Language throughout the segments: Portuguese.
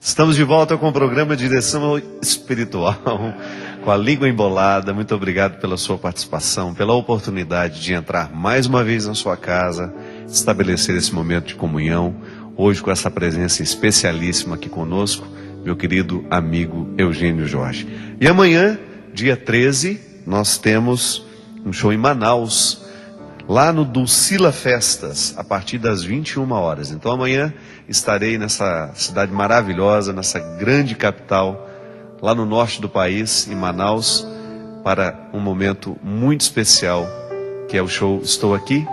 Estamos de volta com o programa Direção Espiritual, com a língua embolada. Muito obrigado pela sua participação, pela oportunidade de entrar mais uma vez na sua casa, estabelecer esse momento de comunhão, hoje com essa presença especialíssima aqui conosco, meu querido amigo Eugênio Jorge. E amanhã, dia 13, nós temos um show em Manaus, lá no Dulcila Festas, a partir das 21 horas. Então amanhã estarei nessa cidade maravilhosa, nessa grande capital, lá no norte do país, em Manaus, para um momento muito especial, que é o show Estou Aqui,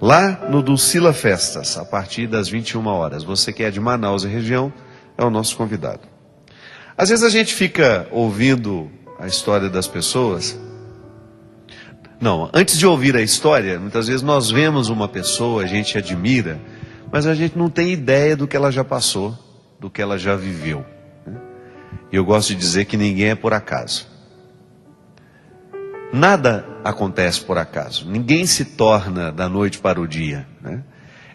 lá no Dulcila Festas, a partir das 21 horas. Você que é de Manaus e região, é o nosso convidado. Às vezes a gente fica ouvindo a história das pessoas. Não, antes de ouvir a história, muitas vezes nós vemos uma pessoa, a gente admira, mas a gente não tem ideia do que ela já passou, do que ela já viveu. E eu gosto de dizer que ninguém é por acaso. Nada acontece por acaso. Ninguém se torna da noite para o dia.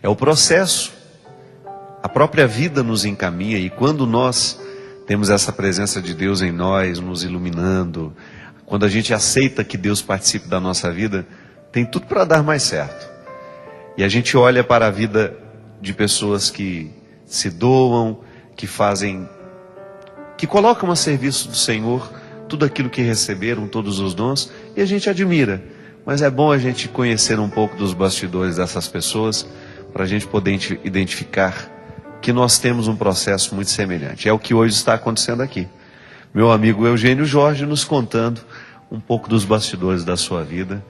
É o processo. A própria vida nos encaminha, e quando nós temos essa presença de Deus em nós, nos iluminando, quando a gente aceita que Deus participe da nossa vida, tem tudo para dar mais certo. E a gente olha para a vida de pessoas que se doam, que fazem, que colocam a serviço do Senhor tudo aquilo que receberam, todos os dons, e a gente admira. Mas é bom a gente conhecer um pouco dos bastidores dessas pessoas, para a gente poder identificar que nós temos um processo muito semelhante. É o que hoje está acontecendo aqui. Meu amigo Eugênio Jorge nos contando um pouco dos bastidores da sua vida.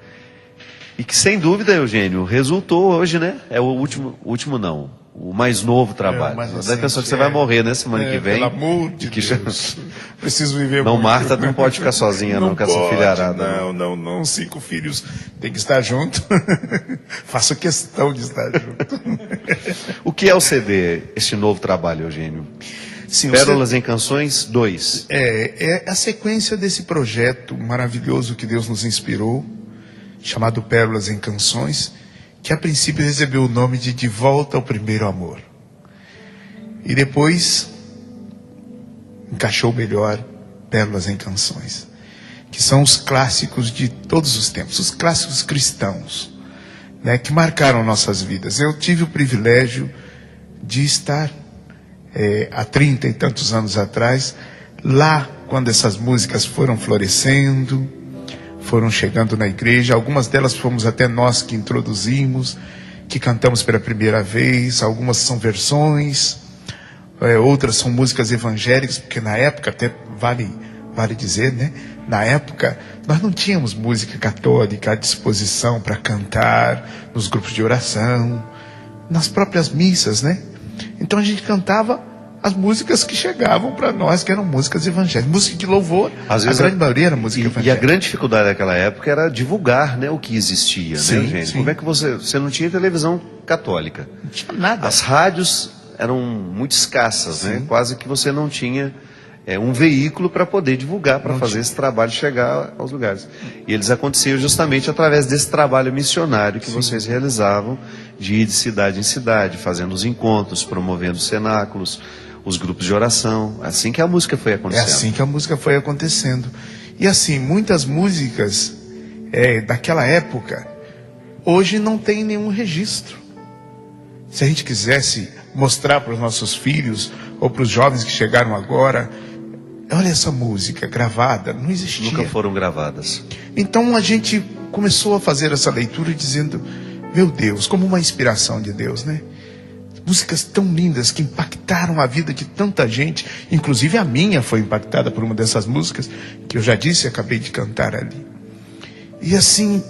E que sem dúvida, Eugênio, resultou hoje, né? É o último não, o mais novo trabalho. Deve pensar que você vai morrer, né, semana que vem. Pelo amor de Deus. Preciso viver não, muito. Marta não pode ficar sozinha não com essa filharada. Não, 5 filhos tem que estar junto. Faço questão de estar junto. O que é o CD, esse novo trabalho, Eugênio? Sim, Pérolas em Canções 2. É a sequência desse projeto maravilhoso que Deus nos inspirou, chamado Pérolas em Canções, que a princípio recebeu o nome de Volta ao Primeiro Amor. E depois encaixou melhor Pérolas em Canções, que são os clássicos de todos os tempos, os clássicos cristãos, né, que marcaram nossas vidas. Eu tive o privilégio de estar há 30 e tantos anos atrás, lá quando essas músicas foram florescendo, foram chegando na igreja. Algumas delas fomos até nós que introduzimos, que cantamos pela primeira vez. Algumas são versões, outras são músicas evangélicas, porque na época, até vale dizer, né? Na época nós não tínhamos música católica à disposição para cantar nos grupos de oração, nas próprias missas, né? Então a gente cantava as músicas que chegavam para nós, que eram músicas evangélicas, música de louvor. Às vezes a grande maioria era música evangélica. E a grande dificuldade daquela época era divulgar, né, o que existia, sim, né, gente? Sim. Como é que você não tinha televisão católica? Não tinha nada. As rádios eram muito escassas, sim, né? Quase que você não tinha um veículo para poder divulgar, para fazer esse trabalho chegar aos lugares. E eles aconteciam justamente através desse trabalho missionário que, sim, vocês realizavam, de ir de cidade em cidade, fazendo os encontros, promovendo os cenáculos, os grupos de oração. É assim que a música foi acontecendo. É assim que a música foi acontecendo. E assim, muitas músicas daquela época, hoje não tem nenhum registro. Se a gente quisesse mostrar para os nossos filhos, ou para os jovens que chegaram agora, olha essa música gravada, não existia. Nunca foram gravadas. Então a gente começou a fazer essa leitura dizendo, meu Deus, como uma inspiração de Deus, né? Músicas tão lindas que impactaram a vida de tanta gente, inclusive a minha foi impactada por uma dessas músicas, que eu já disse e acabei de cantar ali. E assim,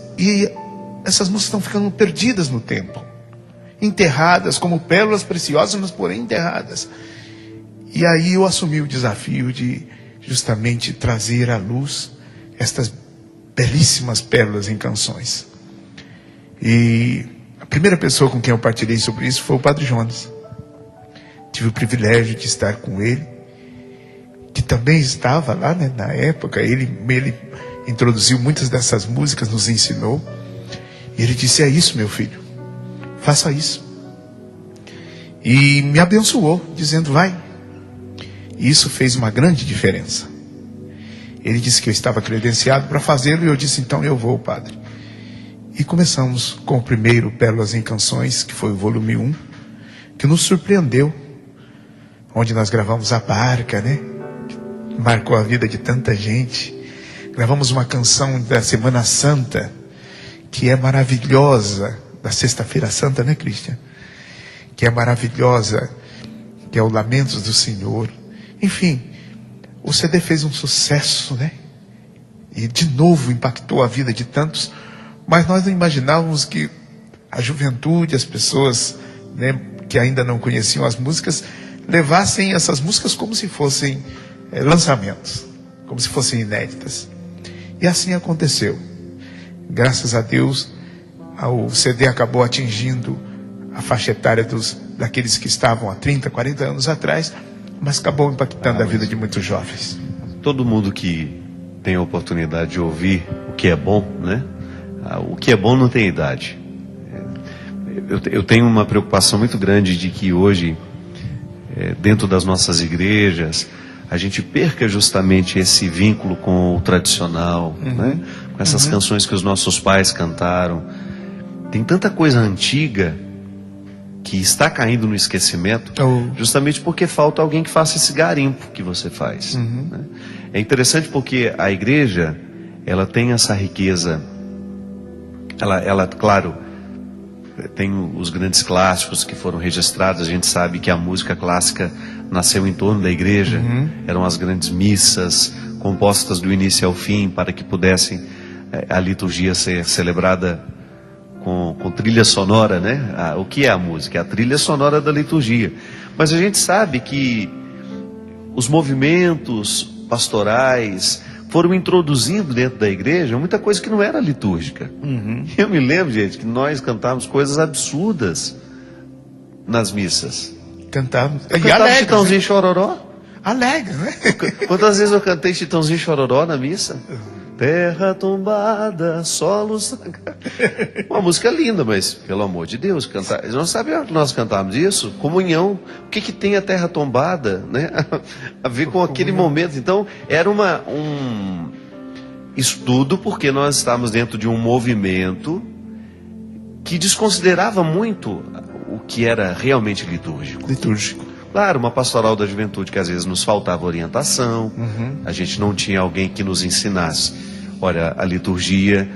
essas músicas estão ficando perdidas no tempo, enterradas como pérolas preciosas, mas porém enterradas. E aí eu assumi o desafio de justamente trazer à luz estas belíssimas pérolas em canções. E a primeira pessoa com quem eu partilhei sobre isso foi o Padre Jonas. Tive o privilégio de estar com ele, que também estava lá, né, na época. Ele introduziu muitas dessas músicas, nos ensinou. E ele disse, é isso, meu filho, faça isso. E me abençoou, dizendo, vai, E isso fez uma grande diferença. Ele disse que eu estava credenciado para fazê-lo, e eu disse, então eu vou, padre. E começamos com o primeiro Pérolas em Canções, que foi o volume 1, que nos surpreendeu, onde nós gravamos a barca, né? Que marcou a vida de tanta gente. Gravamos uma canção da Semana Santa, que é maravilhosa, da Sexta-feira Santa, né, Cristian? Que é maravilhosa, que é o Lamentos do Senhor. Enfim, o CD fez um sucesso, né? E de novo impactou a vida de tantos, mas nós não imaginávamos que a juventude, as pessoas, né, que ainda não conheciam as músicas, levassem essas músicas como se fossem lançamentos, como se fossem inéditas. E assim aconteceu. Graças a Deus, o CD acabou atingindo a faixa etária daqueles que estavam há 30, 40 anos atrás, mas acabou impactando a vida de muitos jovens. Todo mundo que tem a oportunidade de ouvir o que é bom, né? O que é bom não tem idade. Eu tenho uma preocupação muito grande de que hoje, dentro das nossas igrejas, a gente perca justamente esse vínculo com o tradicional, né? Com essas canções que os nossos pais cantaram. Tem tanta coisa antiga que está caindo no esquecimento, justamente porque falta alguém que faça esse garimpo que você faz. Né? É interessante porque a igreja, ela tem essa riqueza, ela, claro, tem os grandes clássicos que foram registrados. A gente sabe que a música clássica nasceu em torno da igreja, eram as grandes missas, compostas do início ao fim, para que pudessem a liturgia ser celebrada com trilha sonora, né? O que é a música? É a trilha sonora da liturgia. Mas a gente sabe que os movimentos pastorais foram introduzindo dentro da igreja muita coisa que não era litúrgica. Eu me lembro, gente, que nós cantávamos coisas absurdas nas missas. Cantávamos. Eu cantava Chitãozinho Chororó. Alegre, né? Quantas vezes eu cantei Chitãozinho Chororó na missa? Terra tombada, solos. Uma música linda, mas pelo amor de Deus, cantar. Não sabe que nós cantávamos isso? Comunhão. O que tem a terra tombada, né? A ver com aquele momento. Então, era um estudo, porque nós estávamos dentro de um movimento que desconsiderava muito o que era realmente litúrgico. Claro, uma pastoral da juventude que às vezes nos faltava orientação, a gente não tinha alguém que nos ensinasse. Olha, a liturgia,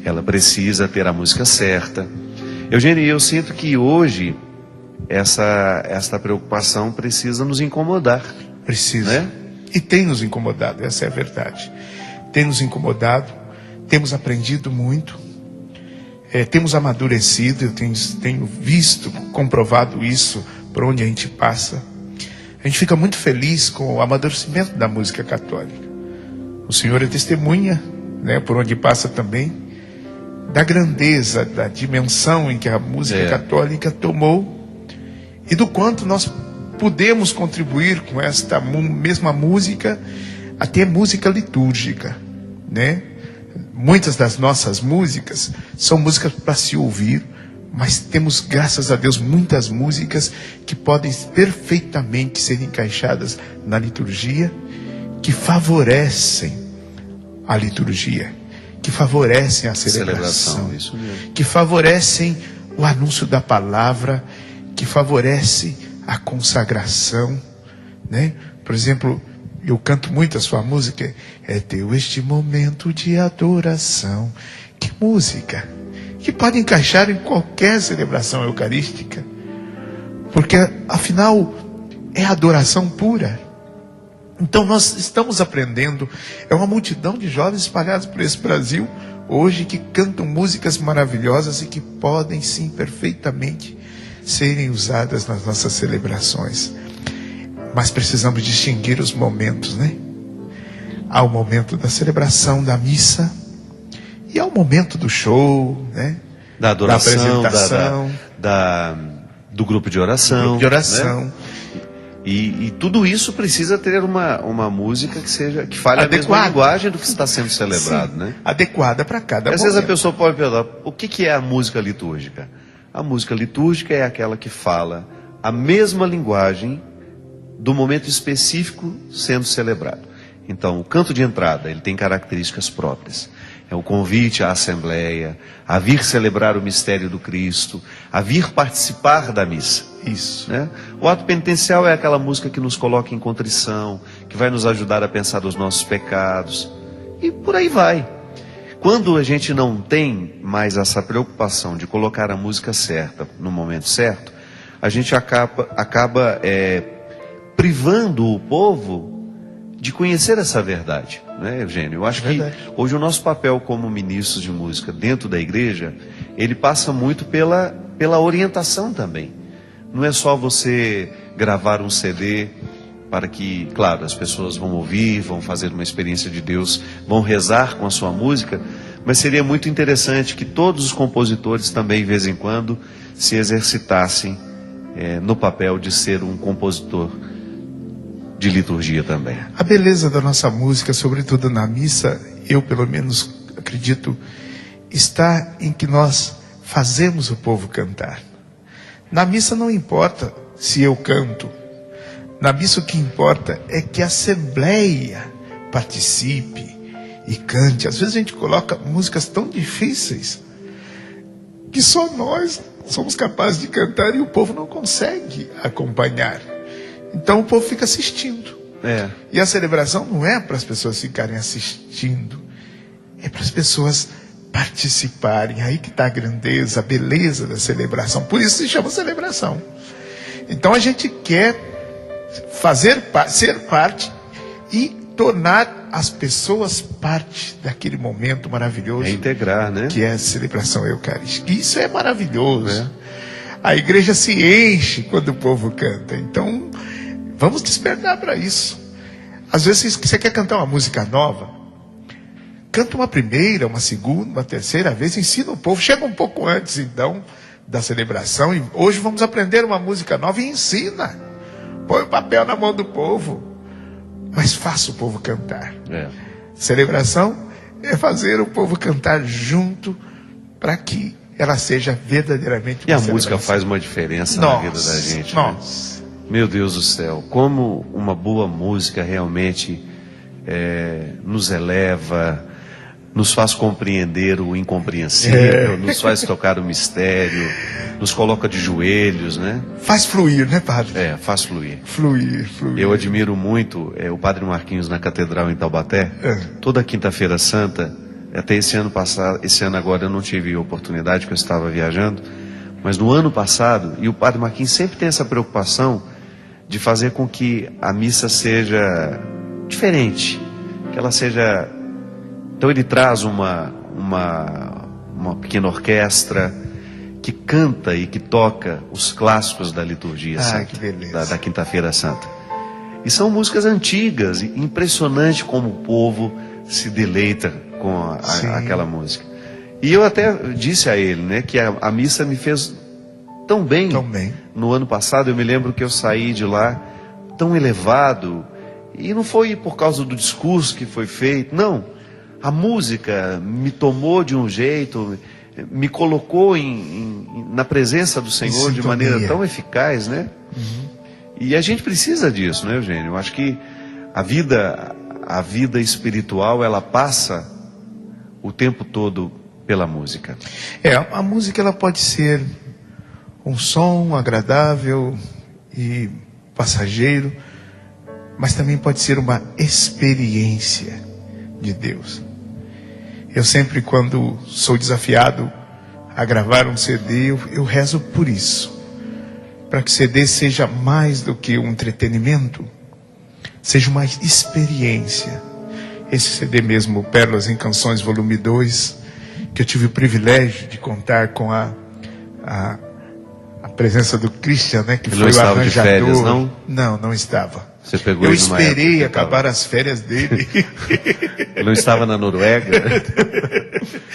ela precisa ter a música certa. Eugênio, eu sinto que hoje essa preocupação precisa nos incomodar. Precisa, né? E tem nos incomodado, essa é a verdade. Tem nos incomodado, temos aprendido muito, temos amadurecido, eu tenho visto, comprovado isso por onde a gente passa. A gente fica muito feliz com o amadurecimento da música católica. O Senhor é testemunha, né, por onde passa também, da grandeza, da dimensão em que a música católica tomou e do quanto nós podemos contribuir com esta mesma música, até música litúrgica, né? Muitas das nossas músicas são músicas para se ouvir, mas temos, graças a Deus, muitas músicas que podem perfeitamente ser encaixadas na liturgia, que favorecem a liturgia, que favorecem a celebração, isso mesmo. Que favorecem o anúncio da palavra, que favorece a consagração, né? Por exemplo, eu canto muito a sua música, é teu este momento de adoração. Que música! Que pode encaixar em qualquer celebração eucarística, porque afinal é adoração pura. Então nós estamos aprendendo, é uma multidão de jovens espalhados por esse Brasil hoje que cantam músicas maravilhosas e que podem sim perfeitamente serem usadas nas nossas celebrações. Mas precisamos distinguir os momentos, né? Há o momento da celebração da missa e há o momento do show, né? Da adoração, da apresentação, do grupo de oração. Né? E tudo isso precisa ter uma música que fale a mesma linguagem do que está sendo celebrado, sim, né? Adequada para cada momento. Às vezes a pessoa pode perguntar, o que é a música litúrgica? A música litúrgica é aquela que fala a mesma linguagem do momento específico sendo celebrado. Então, o canto de entrada, ele tem características próprias. É o convite à assembleia, a vir celebrar o mistério do Cristo, a vir participar da missa. Isso. Né? O ato penitencial é aquela música que nos coloca em contrição, que vai nos ajudar a pensar nos nossos pecados. E por aí vai. Quando a gente não tem mais essa preocupação de colocar a música certa no momento certo, a gente acaba privando o povo de conhecer essa verdade, né, Eugênio? Eu acho que hoje o nosso papel como ministros de música dentro da igreja, ele passa muito pela orientação também. Não é só você gravar um CD para que, claro, as pessoas vão ouvir, vão fazer uma experiência de Deus, vão rezar com a sua música, mas seria muito interessante que todos os compositores também, de vez em quando, se exercitassem no papel de ser um compositor de liturgia também. A beleza da nossa música, sobretudo na missa, eu pelo menos acredito, está em que nós fazemos o povo cantar. Na missa não importa se eu canto. Na missa o que importa é que a assembleia participe e cante. Às vezes a gente coloca músicas tão difíceis que só nós somos capazes de cantar e o povo não consegue acompanhar. Então o povo fica assistindo. E a celebração não é para as pessoas ficarem assistindo, é para as pessoas participarem. Aí que está a grandeza, a beleza da celebração. Por isso se chama celebração. Então a gente quer ser parte e tornar as pessoas parte daquele momento maravilhoso. Integrar, né? Que é a celebração eucarística. Isso é maravilhoso. A igreja se enche quando o povo canta. Então, vamos despertar para isso. Às vezes você quer cantar uma música nova, canta uma primeira, uma segunda, uma terceira vez, ensina o povo. Chega um pouco antes, então, da celebração. E hoje vamos aprender uma música nova e ensina. Põe o papel na mão do povo. Mas faça o povo cantar. Celebração é fazer o povo cantar junto para que ela seja verdadeiramente uma celebração. música faz uma diferença na vida da gente. Nossa. Né? Meu Deus do céu, como uma boa música realmente nos eleva, nos faz compreender o incompreensível, nos faz tocar o mistério, nos coloca de joelhos, né? Faz fluir, né, padre? Faz fluir. Fluir. Eu admiro muito o Padre Marquinhos na Catedral em Taubaté. Toda quinta-feira santa, até esse ano agora eu não tive oportunidade, porque eu estava viajando, mas no ano passado, e o Padre Marquinhos sempre tem essa preocupação de fazer com que a missa seja diferente, que ela seja... Então ele traz uma pequena orquestra que canta e que toca os clássicos da liturgia santa, que beleza. Da Quinta-feira Santa. E são músicas antigas, e impressionante como o povo se deleita com aquela música. E eu até disse a ele, né, que a missa me fez tão bem. No ano passado, eu me lembro que eu saí de lá tão elevado, e não foi por causa do discurso que foi feito, não. A música me tomou de um jeito, me colocou na presença do Senhor de maneira tão eficaz, né? E a gente precisa disso, né, Eugênio? Eu acho que a vida espiritual, ela passa o tempo todo pela música. A música ela pode ser um som agradável e passageiro, mas também pode ser uma experiência de Deus. Eu sempre, quando sou desafiado a gravar um CD, eu rezo por isso, para que o CD seja mais do que um entretenimento, seja uma experiência. Esse CD mesmo, Pérolas em Canções, volume 2, que eu tive o privilégio de contar com a presença do Christian, né, que foi o arranjador. De férias, não? Não estava. Você pegou eu esperei acabar as férias dele. Ele não estava na Noruega?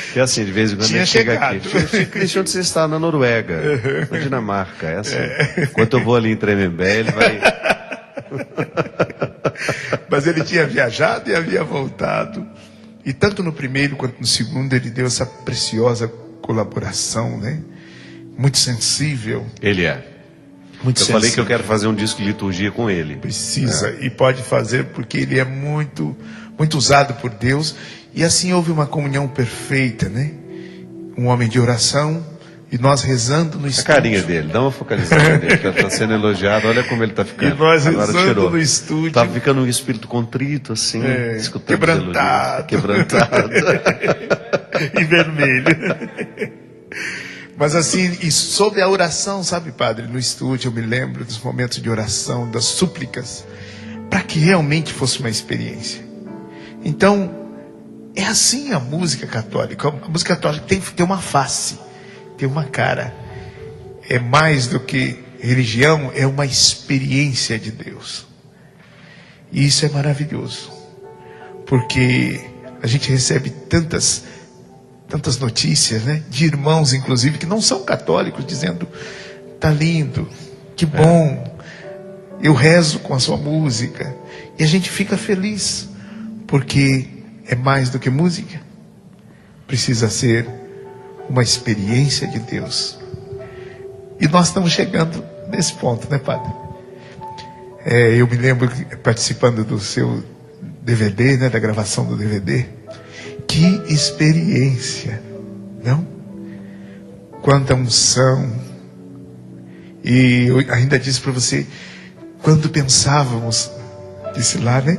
Porque assim, de vez em quando ele chega aqui. Christian, você está na Noruega, na Dinamarca. É assim. Enquanto eu vou ali em Tremembé, ele vai... Mas ele tinha viajado e havia voltado. E tanto no primeiro quanto no segundo, ele deu essa preciosa colaboração, né? Muito sensível. Ele é. Muito Eu falei que sensível. eu quero fazer um disco de liturgia com ele. Precisa e pode fazer, porque ele é muito usado por Deus. E assim houve uma comunhão perfeita, né? Um homem de oração e nós rezando no A estúdio. carinha dele, dá uma focalizada nele, que está sendo elogiado, olha como ele está ficando. E nós Agora rezando tirou. no estúdio. Estava ficando um espírito contrito, assim, escutando quebrantado. Quebrantado. E vermelho. Mas assim, e sob a oração, sabe, padre, no estúdio eu me lembro dos momentos de oração, das súplicas, para que realmente fosse uma experiência. Então, é assim a música católica. A música católica tem que ter uma face, tem uma cara. É mais do que religião, é uma experiência de Deus. E isso é maravilhoso, porque a gente recebe tantas notícias, né, de irmãos, inclusive, que não são católicos, dizendo: tá lindo, que bom, eu rezo com a sua música. E a gente fica feliz, porque é mais do que música, precisa ser uma experiência de Deus. E nós estamos chegando nesse ponto, né, padre? Eu me lembro, participando do seu DVD, né, da gravação do DVD, que experiência, não? Quanta unção. E eu ainda disse para você, quando pensávamos, disse lá, né,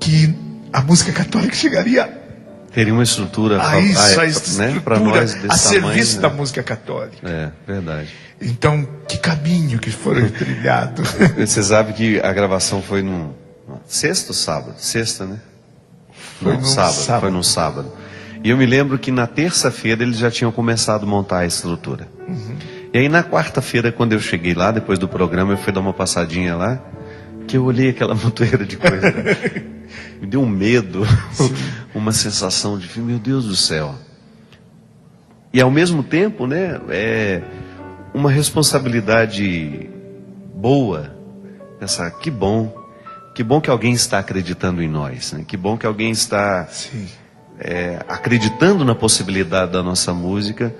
que a música católica chegaria Teria uma estrutura, a isso, né, para nós desse a serviço tamanho, da música católica. É, verdade. Então, que caminho que foi trilhado. Você sabe que a gravação foi num sexta ou sábado? Sexta, né? Foi Não, num sábado. sábado. Foi num sábado. E eu me lembro que na terça-feira eles já tinham começado a montar a estrutura. E aí na quarta-feira, quando eu cheguei lá, depois do programa, eu fui dar uma passadinha lá, que eu olhei aquela montoeira de coisa. Me deu um medo, uma sensação de, meu Deus do céu. E ao mesmo tempo, né, é uma responsabilidade boa. Pensar, que bom que alguém está acreditando em nós, né? Que bom que alguém está acreditando na possibilidade da nossa música.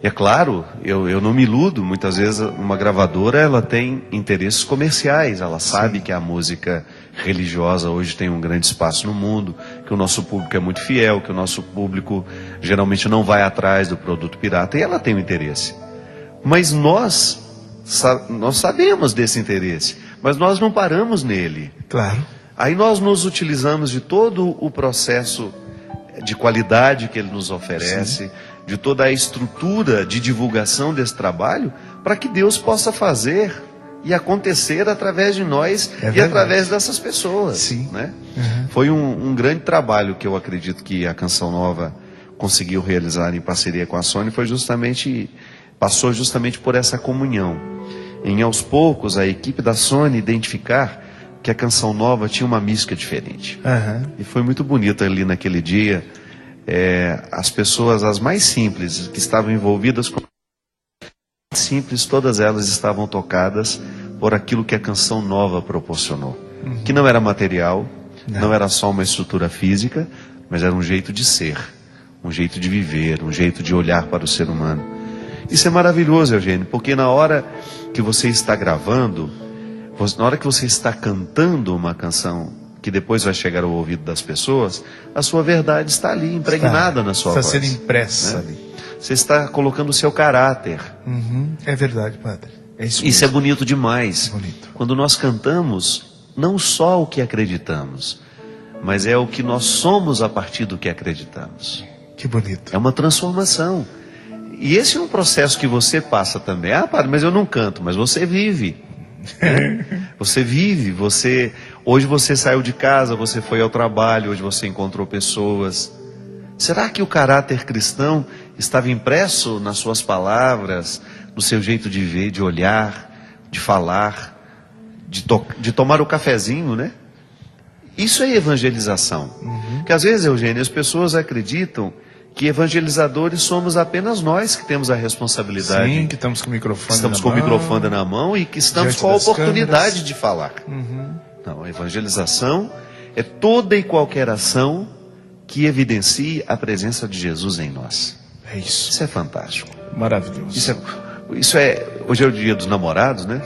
E é claro, eu não me iludo, muitas vezes uma gravadora ela tem interesses comerciais, ela sabe que a música religiosa hoje tem um grande espaço no mundo, que o nosso público é muito fiel, que o nosso público geralmente não vai atrás do produto pirata, e ela tem um interesse. Mas nós sabemos desse interesse, mas nós não paramos nele. Claro. Aí nós nos utilizamos de todo o processo de qualidade que ele nos oferece, de toda a estrutura de divulgação desse trabalho, para que Deus possa fazer e acontecer através de nós e através dessas pessoas. Sim. Né? Foi um grande trabalho que eu acredito que a Canção Nova conseguiu realizar em parceria com a Sony, passou justamente por essa comunhão. Em aos poucos a equipe da Sony identificar que a Canção Nova tinha uma mística diferente. E foi muito bonito ali naquele dia. As pessoas, as mais simples, que estavam envolvidas com simples, todas elas estavam tocadas por aquilo que a Canção Nova proporcionou. Que não era material, não era só uma estrutura física, mas era um jeito de ser, um jeito de viver, um jeito de olhar para o ser humano. Isso é maravilhoso, Eugênio, porque na hora que você está gravando, na hora que você está cantando uma canção que depois vai chegar ao ouvido das pessoas, a sua verdade está ali, impregnada na sua voz. Está sendo impressa, né? Ali. Você está colocando o seu caráter. É verdade, padre. Isso é bonito demais. Bonito. Quando nós cantamos, não só o que acreditamos, mas é o que nós somos a partir do que acreditamos. Que bonito. É uma transformação. E esse é um processo que você passa também. Ah, padre, mas eu não canto, mas você vive. Você vive, hoje você saiu de casa, você foi ao trabalho, hoje você encontrou pessoas. Será que o caráter cristão estava impresso nas suas palavras, no seu jeito de ver, de olhar, de falar, de tomar o cafezinho, né? Isso é evangelização. Porque às vezes, Eugênio, as pessoas acreditam que evangelizadores somos apenas nós que temos a responsabilidade. Sim, que estamos com o microfone Estamos com o microfone na mão e que estamos com a oportunidade de falar. Não, a evangelização é toda e qualquer ação que evidencie a presença de Jesus em nós. É isso. Isso é fantástico. Maravilhoso. Isso é Hoje é o dia dos namorados, né?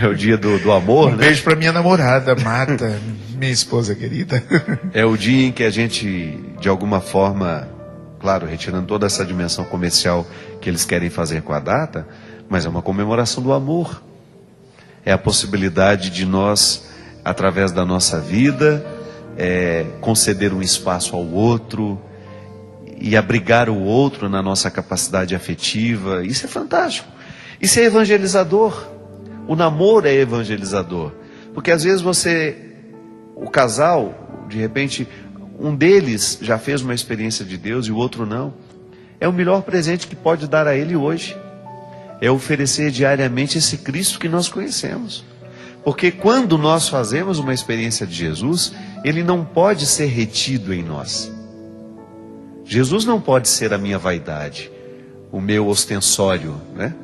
É o dia do amor, né? Beijo para minha namorada, Marta, minha esposa querida. É o dia em que a gente, de alguma forma, claro, retirando toda essa dimensão comercial que eles querem fazer com a data, mas é uma comemoração do amor. É a possibilidade de nós, através da nossa vida, conceder um espaço ao outro e abrigar o outro na nossa capacidade afetiva. Isso é fantástico. Isso é evangelizador. O namoro é evangelizador. Porque às vezes o casal, de repente, um deles já fez uma experiência de Deus e o outro não. É o melhor presente que pode dar a ele hoje. É oferecer diariamente esse Cristo que nós conhecemos. Porque quando nós fazemos uma experiência de Jesus, ele não pode ser retido em nós. Jesus não pode ser a minha vaidade, o meu ostensório, né?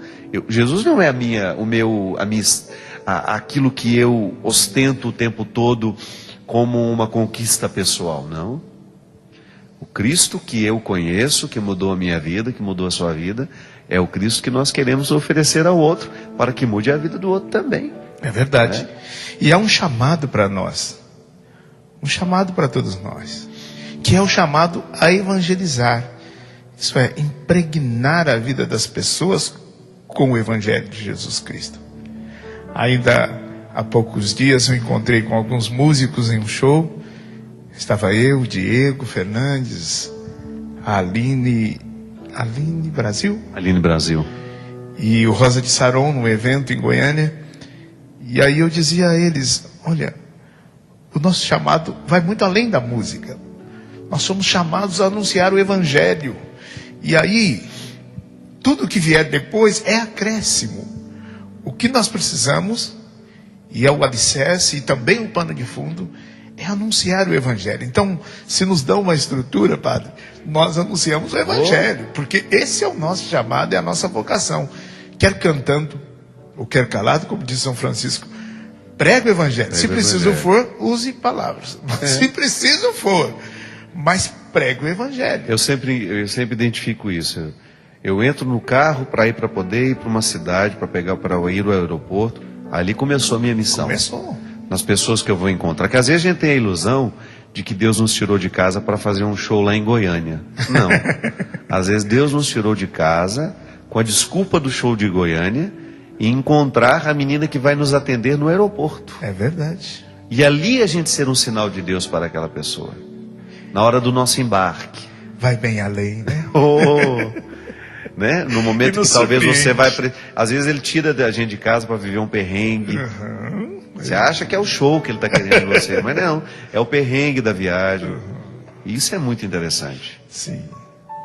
Jesus não é aquilo que eu ostento o tempo todo como uma conquista pessoal, não. O Cristo que eu conheço, que mudou a minha vida, que mudou a sua vida, é o Cristo que nós queremos oferecer ao outro, para que mude a vida do outro também. É verdade. E há um chamado para nós, um chamado para todos nós, que é o chamado a evangelizar. Isso é, impregnar a vida das pessoas com o Evangelho de Jesus Cristo. Ainda há poucos dias eu encontrei com alguns músicos em um show. Estava eu, Diego Fernandes, a Aline Brasil? Aline Brasil. E o Rosa de Saron, num evento em Goiânia. E aí eu dizia a eles, olha, o nosso chamado vai muito além da música. Nós somos chamados a anunciar o Evangelho. E aí, tudo que vier depois é acréscimo. O que nós precisamos, e é o alicerce, e também o pano de fundo, é anunciar o Evangelho. Então, se nos dão uma estrutura, padre, nós anunciamos o Evangelho. Porque esse é o nosso chamado, é a nossa vocação. Quer cantando, ou quer calado, como diz São Francisco, pregue o Evangelho. Se preciso for, use palavras. Se preciso for, mas pregue o Evangelho. Eu sempre identifico isso. Eu entro no carro para poder ir para uma cidade, para ir ao aeroporto. Ali começou a minha missão. Começou. Nas pessoas que eu vou encontrar. Que às vezes a gente tem a ilusão de que Deus nos tirou de casa para fazer um show lá em Goiânia. Não. Às vezes Deus nos tirou de casa com a desculpa do show de Goiânia e encontrar a menina que vai nos atender no aeroporto. É verdade. E ali a gente ser um sinal de Deus para aquela pessoa. Na hora do nosso embarque. Vai bem além, né? Né? No momento que talvez você vai... Às vezes ele tira a gente de casa para viver um perrengue. Você acha que é o show que ele está querendo de você, mas não. É o perrengue da viagem. E isso é muito interessante. Sim.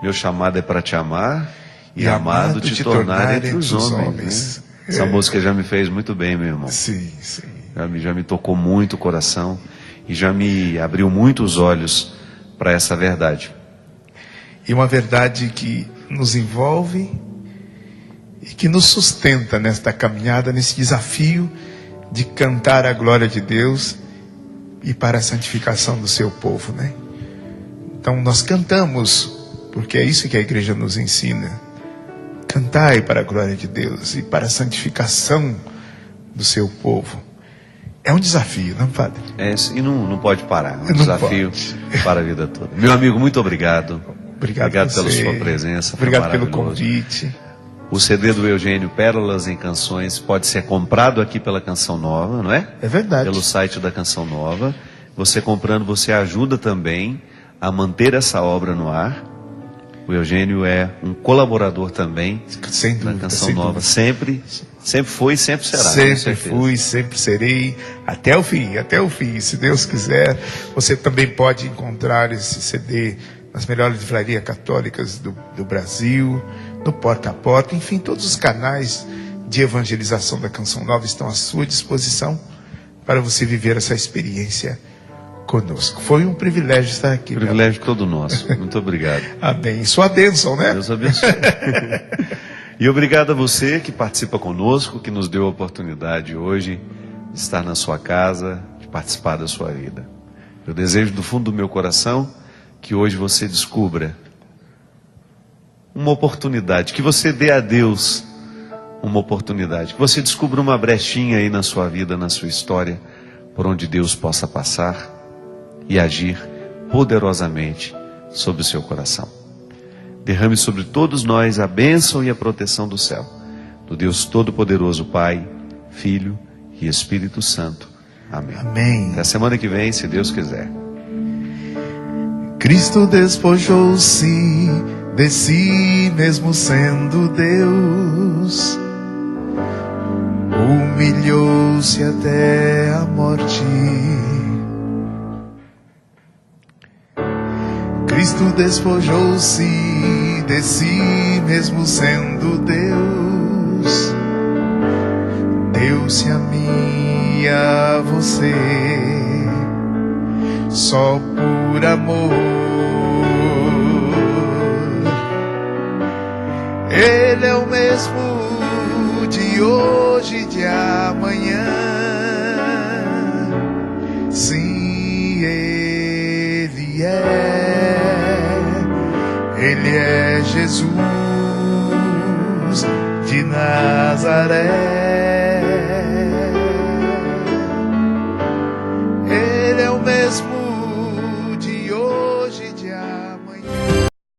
Meu chamado é para te amar e amado te tornar entre os homens. Né? Essa música já me fez muito bem, meu irmão. Sim, sim. Já me tocou muito o coração e já me abriu muito os olhos para essa verdade. E uma verdade que nos envolve e que nos sustenta nesta caminhada, nesse desafio de cantar a glória de Deus e para a santificação do seu povo, né? Então nós cantamos, porque é isso que a igreja nos ensina. Cantai para a glória de Deus e para a santificação do seu povo. É um desafio, não, padre? E não pode parar. É um desafio para a vida toda. Meu amigo, muito obrigado. Obrigado pela sua presença. Obrigado pelo convite. O CD do Eugênio, Pérolas em Canções, pode ser comprado aqui pela Canção Nova, não é? É verdade. Pelo site da Canção Nova. Você comprando, você ajuda também a manter essa obra no ar. O Eugênio é um colaborador também da Canção Nova. Sempre foi e sempre será. Sempre fui, sempre serei, até o fim, se Deus quiser. Você também pode encontrar esse CD nas melhores livrarias católicas do Brasil, no Porta a Porta, enfim, todos os canais de evangelização da Canção Nova estão à sua disposição para você viver essa experiência conosco. Foi um privilégio estar aqui. Privilégio todo nosso. Muito obrigado. Amém. Sua bênção, né? Deus abençoe. E obrigado a você que participa conosco, que nos deu a oportunidade hoje de estar na sua casa, de participar da sua vida. Eu desejo do fundo do meu coração que hoje você descubra uma oportunidade, que você dê a Deus uma oportunidade, que você descubra uma brechinha aí na sua vida, na sua história, por onde Deus possa passar e agir poderosamente sobre o seu coração. Derrame sobre todos nós a bênção e a proteção do céu, do Deus Todo-Poderoso, Pai, Filho e Espírito Santo. Amém. Amém. Até a semana que vem, se Deus quiser. Cristo despojou-se de si mesmo sendo Deus, humilhou-se até a morte. Cristo despojou-se de si mesmo sendo Deus, deu-se a mim e a você, só por amor. Ele é o mesmo de hoje e de amanhã. Sim, Ele é Jesus de Nazaré. Ele é o mesmo